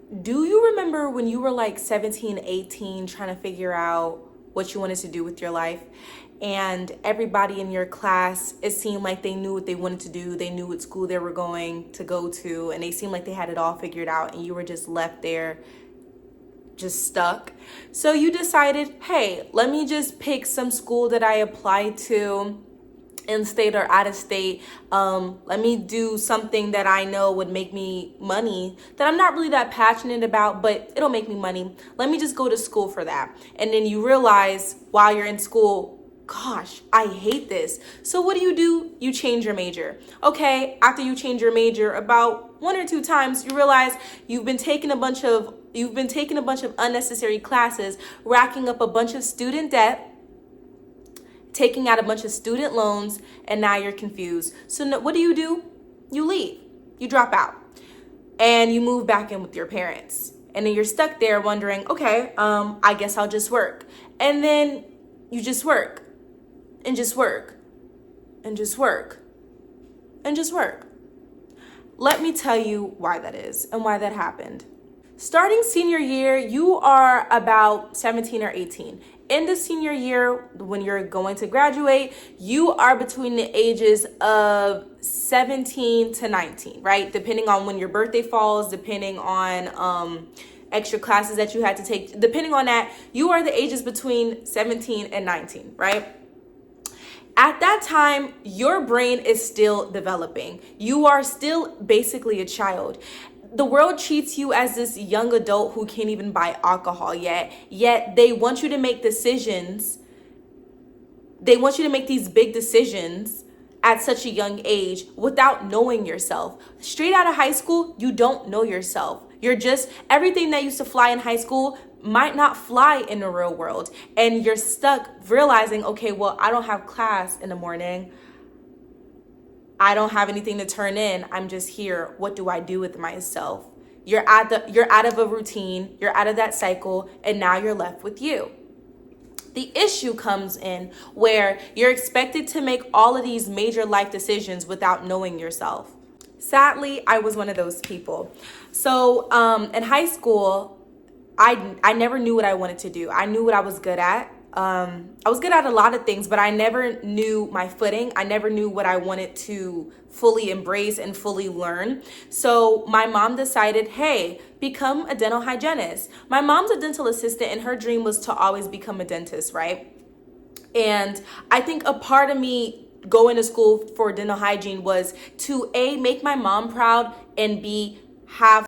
Do you remember when you were like 17, 18, trying to figure out what you wanted to do with your life? And everybody in your class, it seemed like they knew what they wanted to do. They knew what school they were going to go to, and they seemed like they had it all figured out, and you were just left there, just stuck. So you decided, hey, let me just pick some school that I applied to in state or out of state. Let me do something that I know would make me money that I'm not really that passionate about, but it'll make me money. Let me just go to school for that. And then you realize while you're in school, gosh, I hate this. So what do? You change your major. Okay, after you change your major about 1 or 2 times, you realize you've been taking a bunch of unnecessary classes, racking up a bunch of student debt, taking out a bunch of student loans, and now you're confused. So what do? You leave. You drop out. And you move back in with your parents. And then you're stuck there wondering, okay, I guess I'll just work. And then you just work. And just work. And just work. And just work. Let me tell you why that is and why that happened. Starting senior year, you are about 17 or 18. In the senior year, when you're going to graduate, you are between the ages of 17 to 19, right? Depending on when your birthday falls, depending on extra classes that you had to take, depending on that, you are the ages between 17 and 19, right? At that time, your brain is still developing. You are still basically a child. The world treats you as this young adult who can't even buy alcohol yet they want you to make decisions. They want you to make these big decisions at such a young age without knowing yourself. Straight out of high school, you don't know yourself. You're just, everything that used to fly in high school might not fly in the real world. And you're stuck realizing, okay, well, I don't have class in the morning. I don't have anything to turn in. I'm just here. What do I do with myself? You're out of a routine. You're out of that cycle. And now you're left with you. The issue comes in where you're expected to make all of these major life decisions without knowing yourself. Sadly, I was one of those people. So in high school, I never knew what I wanted to do. I knew what I was good at. I was good at a lot of things, but I never knew my footing. I never knew what I wanted to fully embrace and fully learn. So my mom decided, hey, become a dental hygienist. My mom's a dental assistant and her dream was to always become a dentist, right? And I think a part of me going to school for dental hygiene was to A, make my mom proud, and B, have